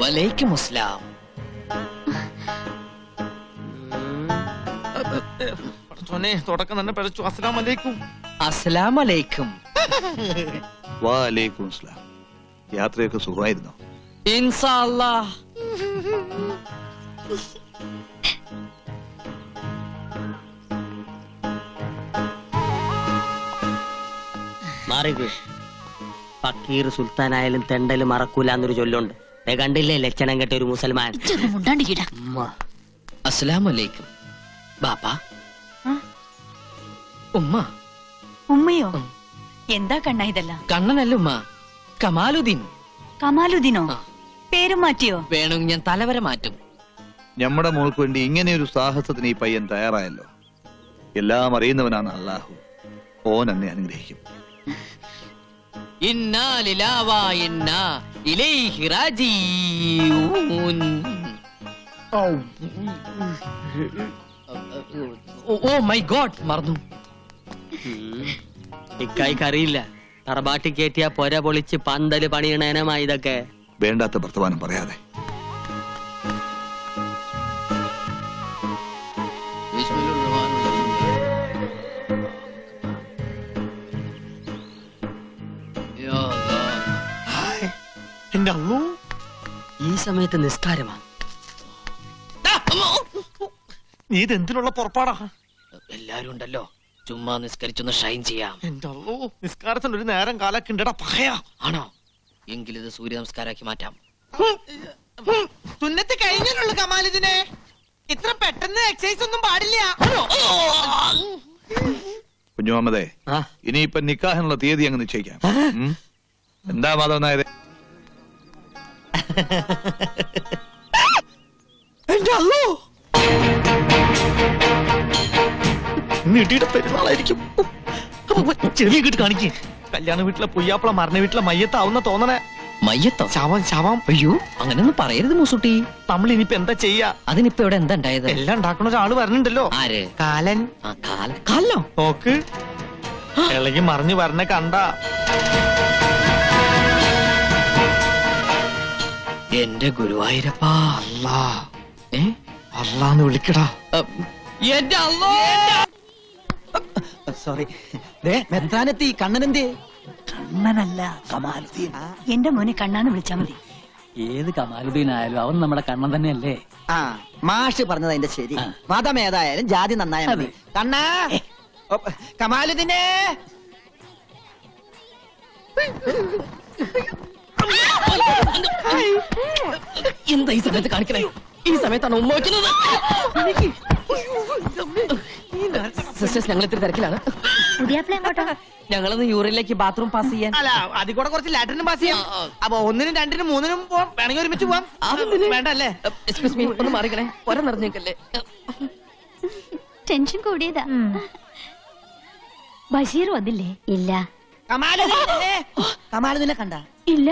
വലൈക്കും അസ്സലാം. തുടക്കം തന്നെ പിഴച്ചു. അസ്സലാം അലൈക്കും. അസ്സലാം അലൈക്കും. വലൈക്കും അസ്സലാം. യാത്രയൊക്കെ സുഖമായിരുന്നോ? ഇൻഷാ അല്ലാഹ്. മാറിക്ക്. ഫക്കീർ സുൽത്താനായാലും തെണ്ടല് മറക്കൂല എന്നൊരു ചൊല്ലുണ്ട്. കണ്ടില്ലേ ലക്ഷണം കെട്ട ഒരു മുസൽമാൻ. അസ്സലാം അലൈക്കും. ബാപ്പ. ഉമ്മ. ഉമ്മയോ? എന്താ കണ്ണ ഇതല്ല? കണ്ണനല്ല ഉമ്മ, കമാലുദ്ദീൻ. കമാലുദ്ദീനോ? പേരും മാറ്റിയോ? വേണമെങ്കിൽ ഞാൻ തലവര മാറ്റും. നമ്മുടെ മോൾക്ക് വേണ്ടി ഇങ്ങനെയൊരു സാഹസത്തിന് ഈ പയ്യൻ തയ്യാറായല്ലോ. എല്ലാം അറിയുന്നവനാണ് അല്ലാഹു. ഓൻ എന്നെ അനുഗ്രഹിക്കും. ഇന്നാ ലില്ലാഹി വ ഇന്നാ ഇലൈഹി റാജിഊൻ. ഓ മൈ ഗോഡ്, മറന്നു. ഇക്കായിക്ക് അറിയില്ല. തറബാട്ടി കയറ്റിയ പൊര പൊളിച്ച് പന്തല് പണിയണേനമാ ഇതൊക്കെ. വേണ്ടാത്ത വർത്തമാനം പറയാതെ. എന്റെ അള്ളൂ, ഈ സമയത്ത് നിസ്കാരമാണ്. നീ ഇതെന്തിനുള്ള പുറപ്പാടാ? എല്ലാരും ഉണ്ടല്ലോ, ചുമ്മാ നിസ്കരിച്ചൊന്ന് ഷൈൻ ചെയ്യാം. എന്റെ അള്ളൂ, നിസ്കാരത്തിന് ഒരു നേരം കാലൊക്കെ ഉണ്ടടാ. പകയാ ആണോ? എങ്കിലിത് സൂര്യ നമസ്കാരാക്കി മാറ്റാം. സുന്നത്ത് കഴിഞ്ഞുള്ളൂ കമാലിദിനെ. ഇത്ര പെട്ടെന്ന് എക്സസൈസ് ഒന്നും പാടില്ല. കുഞ്ഞുമാമതേ, ഇനിയിപ്പൊ നിക്കാഹിനുള്ള തീയതി അങ്ങ് നിശ്ചയിക്കാം. എന്താ മാധവൻ നായരെ? എന്റെ അള്ളൂ, നീട്ടിയുടെ പെരുന്നാളായിരിക്കും. ചെറിയ കിട്ട് കാണിക്കേ. കല്യാണ വീട്ടിലെ പൊയ്യാപ്പള മരണ വീട്ടിലെ മയ്യത്താവുന്ന തോന്നണേ. മയ്യത്തോ? ശവം ശവം. അയ്യോ, അങ്ങനെയൊന്നും പറയരുത് മൂസുട്ടി. നമ്മൾ ഇനിയിപ്പോ എന്താ ചെയ്യാ? അതിനിപ്പോ ഇവിടെ എന്താ ഉണ്ടായത്? എല്ലാം ഉണ്ടാക്കണ ഒരാള് വരണുണ്ടല്ലോ. ആര്? കാലൻ. കാലോ? നോക്ക്, ഇളകി മറിഞ്ഞു വരണ കണ്ട. എന്റെ ഗുരുവായൂരപ്പാ. അല്ലാ, അല്ലാന്ന് വിളിക്കടാ. എന്റെ അള്ളോ. സോറി, മെത്താനെത്തി. കണ്ണനെന്തേ? കണ്ണനല്ല, കമാലുദ്ദീൻ. എന്റെ മോനെ കണ്ണാന്ന് വിളിച്ചാ മതി. ഏത് കമാലുദ്ദീൻ ആയാലും അവൻ നമ്മുടെ കണ്ണൻ തന്നെയല്ലേ? ആ, മാഷ് പറഞ്ഞത് അതിന്റെ ശരി. മതം ഏതായാലും ജാതി നന്നായ മതി. കണ്ണാ, കമാലുദ്ദീനെ. എന്താ ഈ സമയത്ത് കാണിക്കണേ? ഈ സമയത്താണ് ഉമ്മ വയ്ക്കുന്നത്. സിസ്റ്റേഴ്സ്, ഞങ്ങൾ ഇത്തിരി തിരക്കിലാണ്. ഞങ്ങളൊന്ന് യൂറിനിലേക്ക് ബാത്റൂം പാസ് ചെയ്യാൻ. അല്ല, അതിൽ കൂടെ കുറച്ച് ലാറ്ററിനും പാസ് ചെയ്യാം. അപ്പൊ 1-നും 2-നും 3-നും പോവാം. വേണമെങ്കിൽ ഒരുമിച്ച് പോവാം. വേണ്ട അല്ലേ? എക്സ്ക്യൂസ് മീ, ഒന്ന് മാറിക്കണേ. പൊര നിറഞ്ഞേക്കല്ലേ. ടെൻഷൻ കൂടിയതാ. ബഷീർ വന്നില്ലേ? ഇല്ല. കമാലുദ്ദീനെ കണ്ട? ഇല്ല.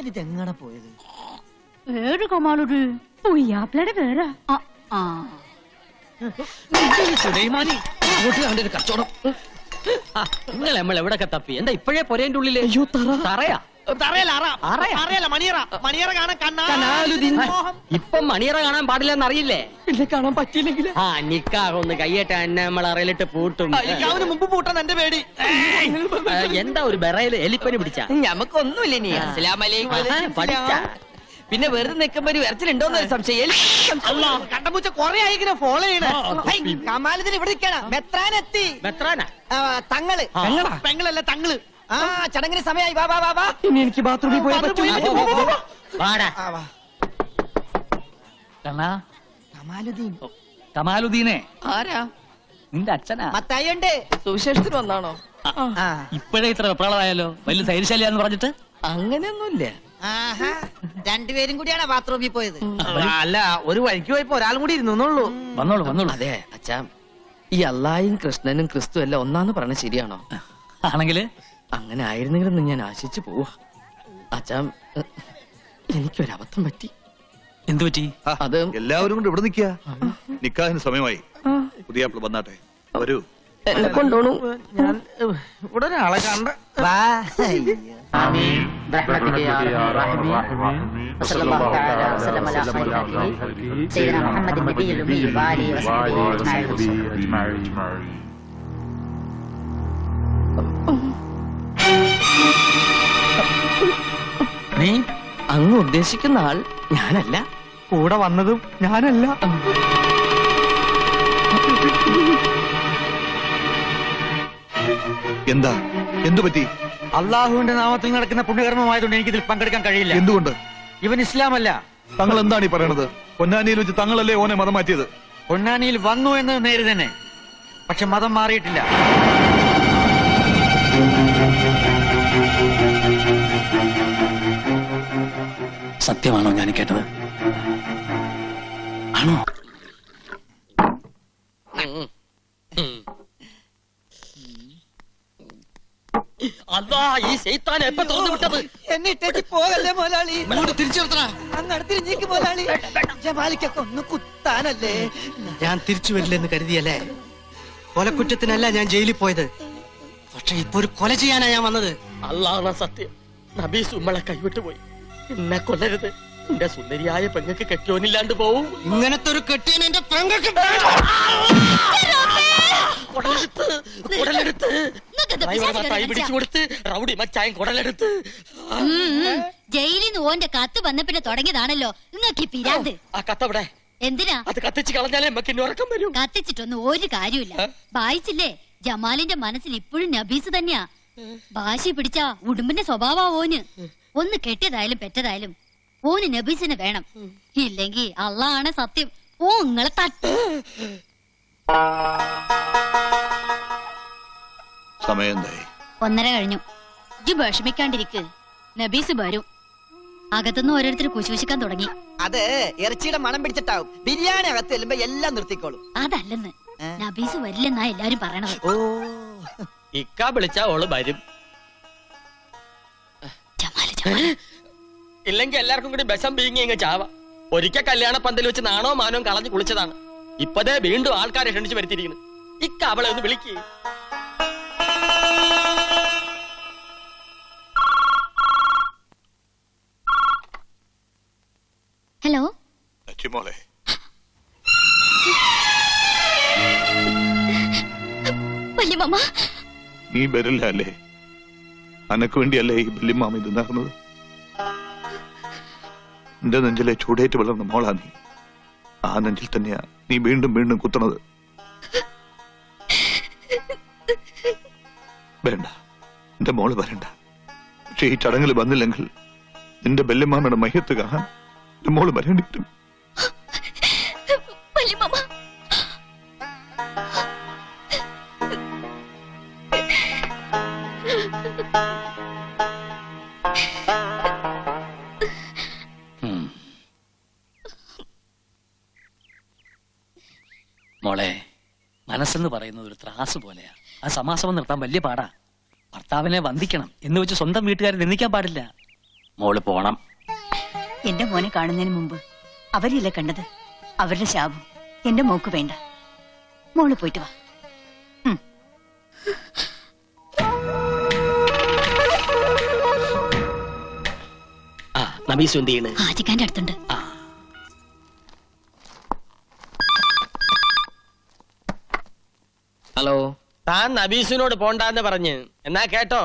ഇതെങ്ങനെ പോയത്? വേറെ കമാലുദ്ദീൻ പൊയ്യാപ്പിളയുടെ വേറെ. കച്ചവടം. നിങ്ങൾ നമ്മൾ എവിടൊക്കെ തപ്പി? എന്താ ഇപ്പോഴേ പൊരേന്റെ ഉള്ളില്? തറയാ? ഇപ്പം മണിയറ കാണാൻ പാടില്ലെന്ന് അറിയില്ലേ? കാണാൻ പറ്റിയില്ലെങ്കിൽ ആ, നിക്കാഹ് ഒന്ന് കയ്യേറ്റ എന്നെ നമ്മൾ അറയിലിട്ട് പൂട്ടും. മുമ്പ് പൂട്ടാൻ എന്റെ പേടി. എന്താ ഒരു ബെറയില് എലിപ്പനി പിടിച്ച? ഞമ്മക്കൊന്നുമില്ല. നീ അസ്സലാമലൈക്കും പഠിച്ച പിന്നെ വെറുതെ നിൽക്കുമ്പോ ഒരു വരച്ചിലുണ്ടോന്ന് സംശയം. കണ്ടപൂച്ച കൊറേ ആയിങ്ങനെ ഫോളോ ചെയ്യണേ. കമാലുദ്ദീൻ ഇവിടെ നിൽക്കണം. മെത്രാനെത്തി. മെത്രാനാ? തങ്ങള്. പെങ്ങളല്ല, തങ്ങള്. ആ, ചടങ്ങിന് സമയമായി. വാ വാ വാ വാ. ഇനി എനിക്ക് ബാത്റൂമിൽ പോയാൽ കണ്ണാ, കമാലുദ്ദീൻ. കമാലുദ്ദീനെ ആരാ? നിന്റെ അച്ഛനാ. മത്തായിണ്ട്. സുവിശേഷത്തിന് വന്നാണോ? ഇപ്പോഴേ ഇത്ര വെപ്രാളമായാലോ? വലിയ സൈരിശല്യാന്ന് പറഞ്ഞിട്ട്. അങ്ങനെയൊന്നുമില്ല. രണ്ടുപേരും കൂടിയാണ് ബാത്റൂമിൽ പോയത്. അല്ല, ഒരു വഴിക്ക് പോയപ്പോ ഒരാളും കൂടി ഇരുന്നുള്ളൂ. വന്നോളൂ വന്നോളൂ. അതെ അച്ഛാ, ഈ അല്ലായും കൃഷ്ണനും ക്രിസ്തു എല്ലാം ഒന്നാന്ന് പറഞ്ഞ ശരിയാണോ? ആണെങ്കില് അങ്ങനെ ആയിരുന്നെങ്കിലും ഞാൻ ആശിച്ചു പോവാ. അച്ഛാ, എനിക്കൊരബദ്ധം പറ്റി. എന്തു പറ്റി? അത് എല്ലാവരും കൊണ്ട് ഇവിടെ നിൽക്കുക. നിക്കാഹിന് സമയമായി. പുതിയ വന്നാട്ടെ. വരൂ. എന്നെ കൊണ്ടോണു. ഞാൻ ഇവിടെ ഒരാളെ കണ്ട. വാ. آمين برحمتك يا أرحم الراحمين وصلى الله تعالى وسلم على خير خلقه سيدنا محمد النبي الأمي وآله وصحبه أجمعين. നീ അങ്ങ് ഉദ്ദേശിക്കുന്ന ആൾ ഞാനല്ല, കൂടെ വന്നതും ഞാനല്ല. എന്താ എന്തു പറ്റി? അള്ളാഹുവിന്റെ നാമത്തിൽ നടക്കുന്ന പുണ്യകർമ്മമായതുകൊണ്ട് എനിക്ക് ഇതിൽ പങ്കെടുക്കാൻ കഴിയില്ല. എന്തുകൊണ്ട്? ഇവൻ ഇസ്ലാമല്ല. തങ്ങൾ എന്താണ് ഈ പറയണത്? പൊന്നാനിയിൽ വെച്ച് തങ്ങളല്ലേ ഓനെ മതം മാറ്റിയത്? പൊന്നാനിയിൽ വന്നു എന്നത് നേര് തന്നെ, പക്ഷെ മതം മാറിയിട്ടില്ല. സത്യമാണോ ഞാൻ കേട്ടത്? ആണോ? അതാ ഈ ശൈത്താൻ എപ്പോ തുറന്നു വിട്ടത്? എന്നിട്ടേക്ക് പോകല്ലേ മോലാളി, തിരിച്ചു നിർത്തണ. അങ്ങോട്ട് തിരിഞ്ഞേക്ക് മോലാളി. ജമാലിക്കൊക്കെ ഒന്ന് കുത്താനല്ലേ. ഞാൻ തിരിച്ചു വരില്ലെന്ന് കരുതിയല്ലേ? കൊലക്കുറ്റത്തിനല്ല ഞാൻ ജയിലിൽ പോയത്, പക്ഷെ ഇപ്പൊ ഒരു കൊല ചെയ്യാനാ ഞാൻ വന്നത്. അള്ളാഹ് സത്യം, നബീസ് ഉമ്മളെ കൈവിട്ടു പോയി. എന്നെ കൊല്ലരുത്, എന്റെ സുന്ദരിയായ പെങ്ങൾക്ക് കെട്ടിയോനില്ലാണ്ട് പോവും. ഇങ്ങനത്തെ ഒരു കെട്ടിയൻ എന്റെ പെങ്ങൾക്ക് കുടലെടുത്ത് കൈ പിടിച്ചു കൊടുത്ത് റൗഡി മച്ചായം കുടലെടുത്ത്. ജയിലിൽ നിന്ന് ഓന്റെ കത്ത് വന്ന പിന്നെ തുടങ്ങിയതാണല്ലോ നിങ്ങൾക്ക് പിരാന്ത്. ആ കത്തവിടെ? എന്തിനാ അത് കത്തിച്ച് കളഞ്ഞാലേ നമുക്ക് ഇനി ഉറക്കം വരും. കത്തിച്ചിട്ടൊന്നും ഒരു കാര്യമില്ല. വായിച്ചില്ലേ, ജമാലിന്റെ മനസ്സിൽ ഇപ്പോഴും നബീസ് തന്നെയാ. വാശി പിടിച്ച ഉടുമ്പിന്റെ സ്വഭാവോന്. ഒന്ന് കെട്ടിയതായാലും പെറ്റതായാലും ഓന് നബീസിനെ വേണം. ഇല്ലെങ്കി അള്ളാണ് സത്യം, ഓ നിങ്ങളെ തട്ട്. സമയം എന്തായി? 1:30 കഴിഞ്ഞു. ഇജ്ജ് വിഷമിക്കാണ്ടിരിക്ക്, നബീസ് വരും. അകത്തുനിന്ന് ഓരോരുത്തർ കുശുശിക്കാൻ തുടങ്ങി. അത് ഇറച്ചിയുടെ മണം പിടിച്ചിട്ടാവും. ബിരിയാണി അകത്ത് ചെല്ലുമ്പോ എല്ലാം നിർത്തിക്കോളും. അതല്ലെന്ന്, നബീസ് വരില്ലെന്നാ എല്ലാരും പറയണത്. ഓ, ഇക്ക വിളിച്ചാ ഓള് വരും. ജമാല് ജമാല് ഇല്ലെങ്കിൽ എല്ലാവർക്കും കൂടി ബസം പീങ്ങി ഇങ്ങ് ചാവ. ഒരിക്കൽ കല്യാണ പന്തൽ വെച്ച് നാണോ മാനോ കളഞ്ഞു കുളിച്ചതാണ്. ഇപ്പതേ വീണ്ടും ആൾക്കാരെ ക്ഷണിച്ചു വരുത്തിയിരിക്കുന്നു. ഇക്ക അവളെ ഒന്ന് വിളിക്ക്. ഹലോ, മോളെ, വല്യമ്മ. നീ വരില്ല അല്ലേ? അനക്ക് വേണ്ടിയല്ലേ ഈ വല്യമ്മാമ ഇത് നടന്നത്? എന്റെ നെഞ്ചിലെ ചൂടേറ്റ് വളർന്ന മോളാ നീ. ആ നെഞ്ചിൽ തന്നെയാ നീ വീണ്ടും വീണ്ടും കുത്തണത്. വേണ്ട, എന്റെ മോള് വരണ്ട. പക്ഷെ ഈ ചടങ്ങിൽ വന്നില്ലെങ്കിൽ നിന്റെ വല്യമ്മാമയുടെ മയ്യത്ത് കാണാൻ എന്റെ മോള് വരേണ്ടി വരും. വല്യമ്മ, മോളെ, മനസ്സെന്ന് പറയുന്നത് ഒരു ത്രാസ് പോലെയാ. ആ സമാസമം നിർത്താൻ വലിയ പാടാ. ഭർത്താവിനെ വന്ദിക്കണം എന്ന് വെച്ച് സ്വന്തം വീട്ടുകാരെ നിന്ദിക്കാൻ പാടില്ല. മോള് പോണം. എന്റെ മോനെ കാണുന്നതിന് മുമ്പ് അവരില്ലേ കണ്ടത്? അവരുടെ ശാപം എന്റെ മോക്ക് വേണ്ട. മോള് പോയിട്ട് വാ. ആ നബീസ് എന്ത് ചെയ്യണ്? ഹാജിക്കാന്റെ അടുത്തുണ്ട്. ഹലോ. താൻ നബീസിനോട് പോണ്ടാന്ന് പറഞ്ഞ് എന്നാ കേട്ടോ,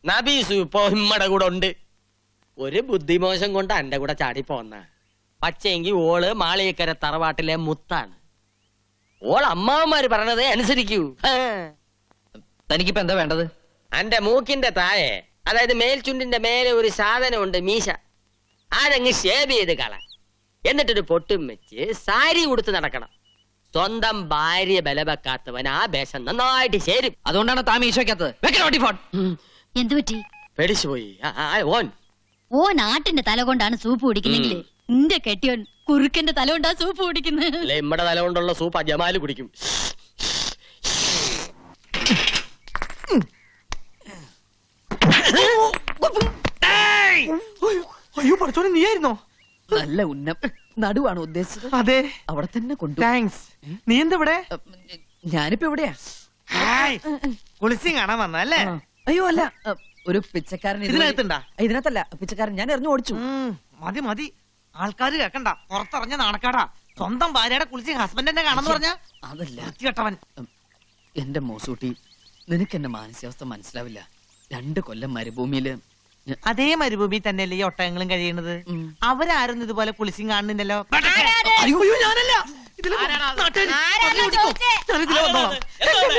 നബീസു ഇപ്പൊ ഉമ്മടെ കൂടെ ഉണ്ട്. ഒരു ബുദ്ധിമോശം കൊണ്ട് എന്റെ കൂടെ ചാടി പോന്ന. പക്ഷേങ്കി ഓള് മാളിയക്കര തറവാട്ടിലെ മുത്താണ്. ഓൾ അമ്മാവന്മാര് പറഞ്ഞത് അനുസരിക്കൂ. തനിക്കിപ്പോ എന്താ വേണ്ടത്? എന്റെ മൂക്കിന്റെ താഴെ, അതായത് മേൽചുണ്ടിന്റെ മേലെ ഒരു സാധനമുണ്ട്, മീശ. അതങ്ങ് ഷേവ് ചെയ്ത് കള. എന്നിട്ടൊരു പൊട്ടും വെച്ച് സാരി ഉടുത്ത് നടക്കണം. സ്വന്തം ഭാര്യ ബലവെക്കാത്തവൻ ആ വേഷം നന്നായിട്ട് ചേരും. അതുകൊണ്ടാണ് താൻ ഈശോയ്ക്കകത്ത് എന്തു പറ്റി? പേടിച്ചു പോയി ഓൻ. ഓ നാട്ടിന്റെ തല കൊണ്ടാണ് സൂപ്പ് കുടിക്കുന്നെങ്കില് നിന്റെ കെട്ടിയോൻ കുറുക്കന്റെ തല കൊണ്ടാ സൂപ്പ് കുടിക്കുന്നത്. അല്ലെ ഇമ്മടെ തല കൊണ്ടുള്ള സൂപ്പ് ജമാല് കുടിക്കും. അയ്യോ പഠിച്ചോനെ, നീയായിരുന്നോ? നല്ല ഉന്നം നടുവാണ് ഉദ്ദേശിച്ചത്. അതെ, അവിടെ തന്നെ കൊണ്ടു. താങ്ക്സ്. നീ എന്താ ഇവിടെ? ഞാനിപ്പോ എവിടെയാ? കുളിച്ചും കാണാൻ വന്നല്ലേ? അയ്യോ അല്ല, ഒരു പിച്ചക്കാരൻ ഇതിനകത്തുണ്ടാ? ഇതിനകത്തല്ല, പിച്ചക്കാരൻ ഞാൻ എറിഞ്ഞു ഓടിച്ചു. മതി മതി, ആൾക്കാര് കേക്കണ്ട, പുറത്തിറങ്ങിയ നാണക്കാടാ. സ്വന്തം ഭാര്യയുടെ കുളിച്ച് ഹസ്ബൻഡിനെ കാണാന്ന് പറഞ്ഞ അതല്ല കേട്ടവൻ. എന്റെ മോസൂട്ടി, നിനക്ക് എന്റെ മാനസികാവസ്ഥ മനസ്സിലാവില്ല. 2 കൊല്ലം മരുഭൂമിയില് അതേ മരുഭൂമി തന്നെയല്ലേ ഈ ഒട്ടകങ്ങളും കഴിയണത്. അവരാരും ഇതുപോലെ കുളിച്ചും കാണുന്നില്ലല്ലോ. അയ്യോ ഞാനല്ല,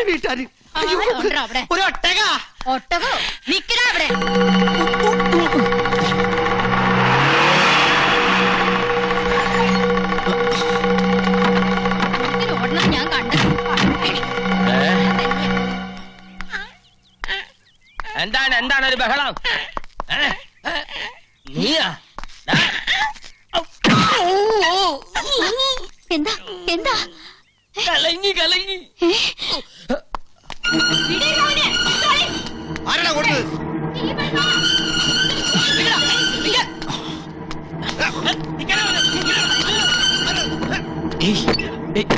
വീട്ടുകാര് അവിടെ ഒരു ഒട്ടക. ഒട്ടകോ നിക്കടാ അവിടെ. ഓടണം ഞാൻ കണ്ടു. എന്താണ് ഒരു ബഹളം? നീയാ? എന്താ എന്താ കലങ്ങി ആരാടാ കൊടുത്തത്?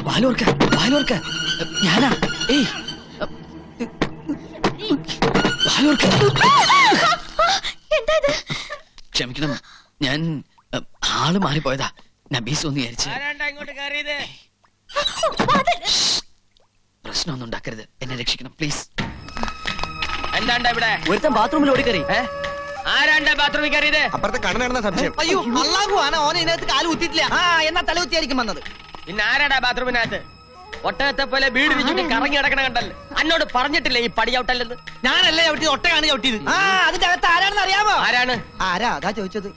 വാലോർക്ക ഞാനാ. എന്താ ഇത്? ക്ഷമിക്കണം, ഞാൻ ആള് മാറിപ്പോയതാ. നബീസ് ഒന്ന് വിചാരിച്ച്. ഇങ്ങോട്ട് കയറിയത്? പ്രശ്നമൊന്നും ഉണ്ടാക്കരുത്, എന്നെ രക്ഷിക്കണം പ്ലീസ്. എന്താണ്ടാ ഇവിടെ? ഒരുത്തൻ ബാത്റൂമിൽ ഓടിക്കറി. ആരാണ്ടാ ബാത്റൂമിൽ കയറിയത്? അപ്പുറത്തെ കണ്ണനാണെന്ന സംശയം. അയ്യോ അള്ളാഹു ആണ്, ഓനെ ഇതിനകത്ത് കാല് കുത്തിയിട്ടില്ല. എന്നാ തലകുത്തിയായിരിക്കും വന്നത്. പിന്നെ ആരാടാ ബാത്റൂമിനകത്ത്? ഒട്ടകത്തെ പോലെ വീട് വെച്ചിട്ട് കറങ്ങി കിടക്കണ കണ്ടല്ലോ. അന്നോട് പറഞ്ഞിട്ടില്ലേ ഈ പടി ചവിട്ടല്ലെന്ന്? ഞാനല്ലേ ചവിട്ടിയത്, ഒട്ടകാണ് ചവിട്ടിയത്. അതിന്റെ അകത്ത് ആരാണെന്ന് അറിയാമോ? ആരാണ്? ആരാ അതാ ചോദിച്ചത്.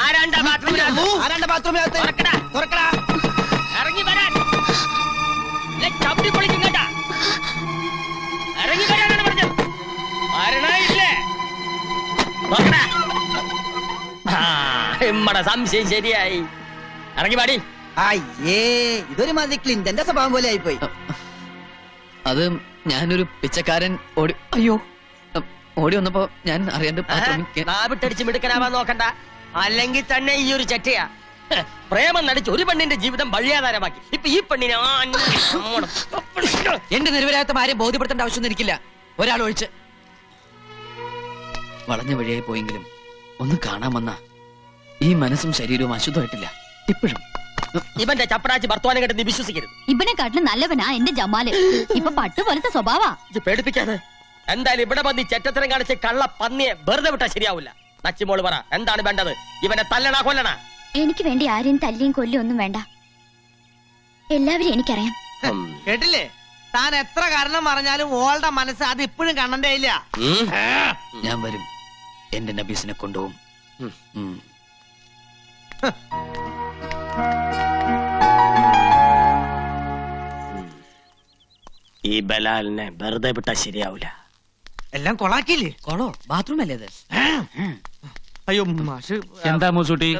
ആരാണ്ടാ ബാത്റൂമിനകത്ത്? ആരാന്റെ ബാത്റൂമിനകത്ത്? തുറക്കടാ. ഇറങ്ങി വരാൻ. ചവിട്ടി പൊളിക്കും കേട്ടാ. ഇറങ്ങി വരാനാണ് പറഞ്ഞത്. മരണയില്ലേ? നമ്മടെ സംശയം ശരിയായി. ഇറങ്ങി പാടി. അയ്യേ, ഇതൊരു മാതിരി ക്ലിന്റന്റെ സ്വഭാവം പോലെ ആയിപ്പോയി. അത് ഞാനൊരു പിച്ചക്കാരൻ ഓടി വന്നപ്പോ ഞാൻ അറിയാണ്ട് ബാത്റൂമിൽ നാവിട്ടടിച്ച് മിടുക്കനാവാൻ നോക്കണ്ട, അല്ലെങ്കിൽ തന്നെ ഈ ഒരു ചെറ്റയാ. പ്രേമം നടിച്ച് ഒരു പെണ്ണിന്റെ ജീവിതം വഴിയാധാരമാക്കി. ഇപ്പൊ ഈ പെണ്ണിനെ എന്റെ നിരവരാത്ത ആരെയും ബോധ്യപ്പെടുത്തേണ്ട ആവശ്യമൊന്നും എനിക്കില്ല. ഒരാൾ ഒഴിച്ച് വളഞ്ഞ വഴിയായി പോയെങ്കിലും ഒന്ന് കാണാൻ വന്ന ഈ മനസ്സും ശരീരവും അശുദ്ധമായിട്ടില്ല ഇപ്പോഴും. ഇവന്റെ ചപ്പടാച്ച് ഭർത്താനം കേട്ട് നീ വിശ്വസിക്കരുത്. ഇവനെക്കാട്ടിലും നല്ലവനാ എന്റെ ജമാല്. ഇപ്പൊ പട്ടുപോലത്തെ സ്വഭാവാ. ഇത് പേടിപ്പിക്കാതെ. എന്തായാലും ഇവിടെ വന്ന് ചെറ്റത്തരം കാണിച്ച് കള്ള പന്നിയെ വെറുതെ വിട്ടാ ശരിയാവില്ല. നച്ചിമോള് പറ, എന്താണ് വേണ്ടത്? ഇവനെ തല്ലണ കൊല്ലണ? എനിക്ക് വേണ്ടി ആരെയും തല്ലിയും കൊല്ലും ഒന്നും വേണ്ട. എല്ലാവരും എനിക്കറിയാം. കേട്ടില്ലേ? താൻ എത്ര കാരണം പറഞ്ഞാലും ഓളുടെ മനസ്സ് അത് ഇപ്പോഴും കണ്ണന്റെ ഇല്ല. ഞാൻ വരും, എന്റെ നബീസിനെ കൊണ്ടുപോകും. ഈ ബലാലിനെ വെറുതെ വിട്ടാ ശരിയാവില്ല. എല്ലാം കൊളാക്കിയില്ലേ? കൊളോ ബാത്റൂം അല്ലേ അത്? അയ്യോ മാഷ്, എന്താ മൂസൂട്ടി?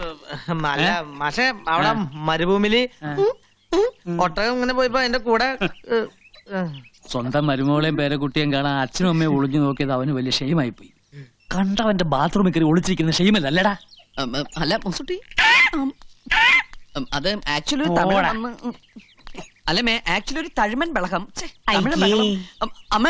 അല്ല മാഷെ, അവിടെ മരുഭൂമിയില് ഒട്ടകം ഇങ്ങനെ പോയപ്പോ എന്റെ കൂടെ സ്വന്തം മരുമോളെയും പേരക്കുട്ടിയും കാണാൻ അച്ഛനും അമ്മയും ഒളിഞ്ഞു നോക്കിയത് അവന് വലിയ ഷെയിമായി പോയി. കണ്ടവന്റെ ബാത്റൂമിൽ കയറി ഒളിച്ചിരിക്കുന്ന ഷെയിമല്ലല്ലടാ. അല്ല മുസുട്ടി, അത് ആക്ച്വലി അല്ല ആക്ച്വലി ഒരു തഴുമൻ ബളകം. അമ്മ